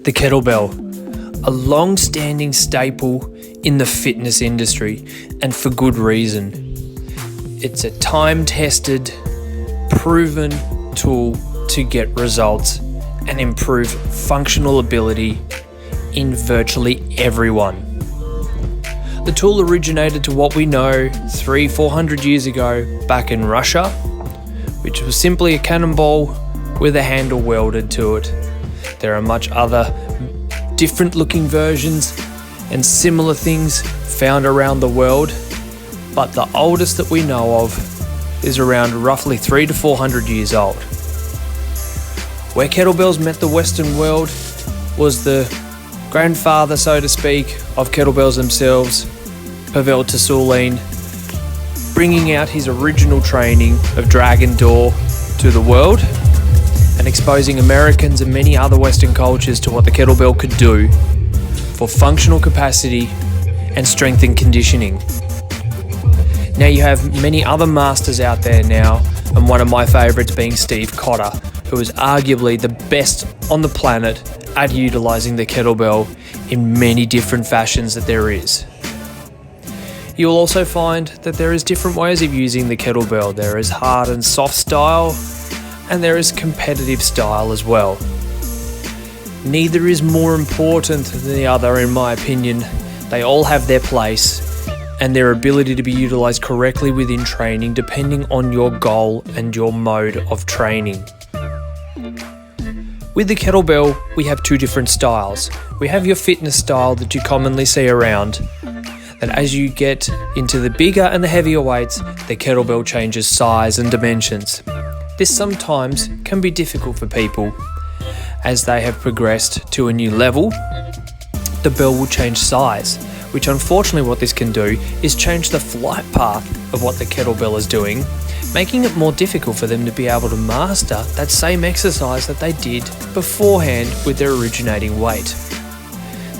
The kettlebell, a long-standing staple in the fitness industry, and for good reason. It's a time-tested, proven tool to get results and improve functional ability in virtually everyone. The tool originated to what we know 300-400 years ago back in Russia, which was simply a cannonball with a handle welded to it. There are much other different looking versions and similar things found around the world, but the oldest that we know of is around roughly 300 to 400 years old. Where kettlebells met the Western world was the grandfather, so to speak, of kettlebells themselves, Pavel Tsulein, bringing out his original training of Dragon Door to the world and exposing Americans and many other Western cultures to what the kettlebell could do for functional capacity and strength and conditioning. Now you have many other masters out there now, and one of my favourites being Steve Cotter, who is arguably the best on the planet at utilising the kettlebell in many different fashions that there is. You'll also find that there is different ways of using the kettlebell. There is hard and soft style, and there is competitive style as well. Neither is more important than the other, in my opinion. They all have their place and their ability to be utilised correctly within training depending on your goal and your mode of training. With the kettlebell, we have two different styles. We have your fitness style that you commonly see around, that as you get into the bigger and the heavier weights, the kettlebell changes size and dimensions. This sometimes can be difficult for people. As they have progressed to a new level, the bell will change size, which unfortunately what this can do is change the flight path of what the kettlebell is doing, making it more difficult for them to be able to master that same exercise that they did beforehand with their originating weight.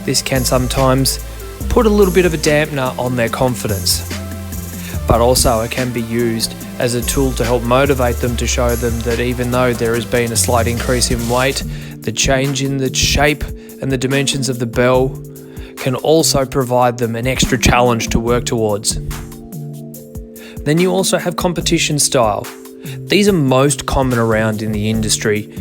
This can sometimes put a little bit of a dampener on their confidence, but also it can be used as a tool to help motivate them, to show them that even though there has been a slight increase in weight, the change in the shape and the dimensions of the bell can also provide them an extra challenge to work towards. Then you also have competition style. These are most common around in the industry,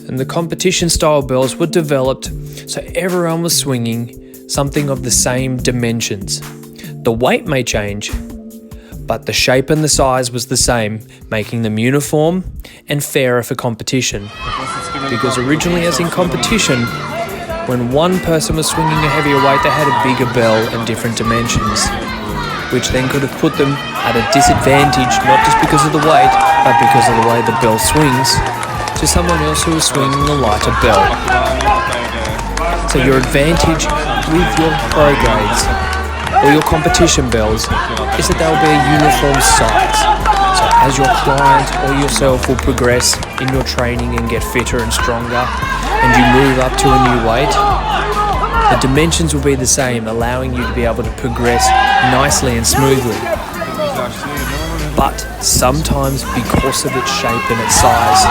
and the competition style bells were developed so everyone was swinging something of the same dimensions. The weight may change, but the shape and the size was the same, making them uniform and fairer for competition. Because originally, as in competition, when one person was swinging a heavier weight, they had a bigger bell and different dimensions, which then could have put them at a disadvantage, not just because of the weight, but because of the way the bell swings, to someone else who is swinging a lighter bell. So your advantage with your pro grades or your competition bells is that they'll be a uniform size. So as your client or yourself will progress in your training and get fitter and stronger, and you move up to a new weight, the dimensions will be the same, allowing you to be able to progress nicely and smoothly. But sometimes, because of its shape and its size,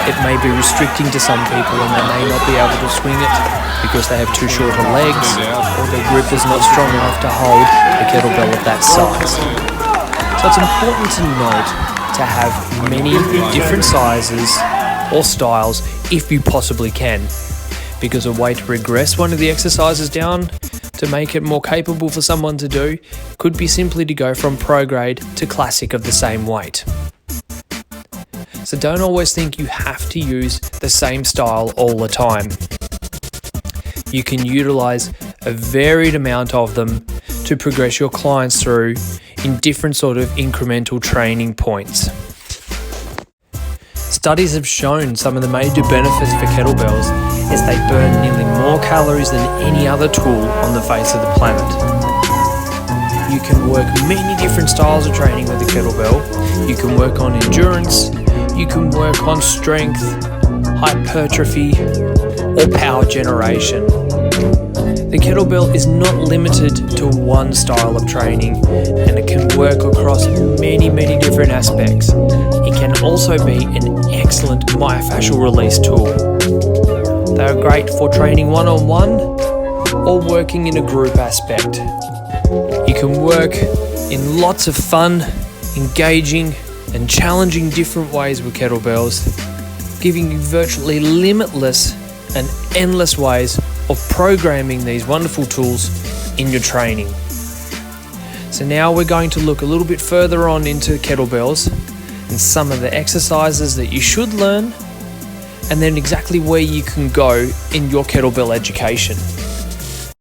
it may be restricting to some people, and they may not be able to swing it because they have too shorter legs, or their grip is not strong enough to hold a kettlebell of that size. So it's important to note to have many different sizes or styles if you possibly can, because a way to regress one of the exercises down to make it more capable for someone to do could be simply to go from pro grade to classic of the same weight. So don't always think you have to use the same style all the time. You can utilize a varied amount of them to progress your clients through in different sort of incremental training points. Studies have shown some of the major benefits for kettlebells is they burn nearly more calories than any other tool on the face of the planet. You can work many different styles of training with the kettlebell. You can work on endurance, you can work on strength, hypertrophy, or power generation. The kettlebell is not limited to one style of training, and it can work across many different aspects. It can also be an excellent myofascial release tool. They are great for training one-on-one or working in a group aspect. You can work in lots of fun, engaging and challenging different ways with kettlebells, giving you virtually limitless and endless ways of programming these wonderful tools in your training. So now we're going to look a little bit further on into kettlebells and some of the exercises that you should learn, and then exactly where you can go in your kettlebell education.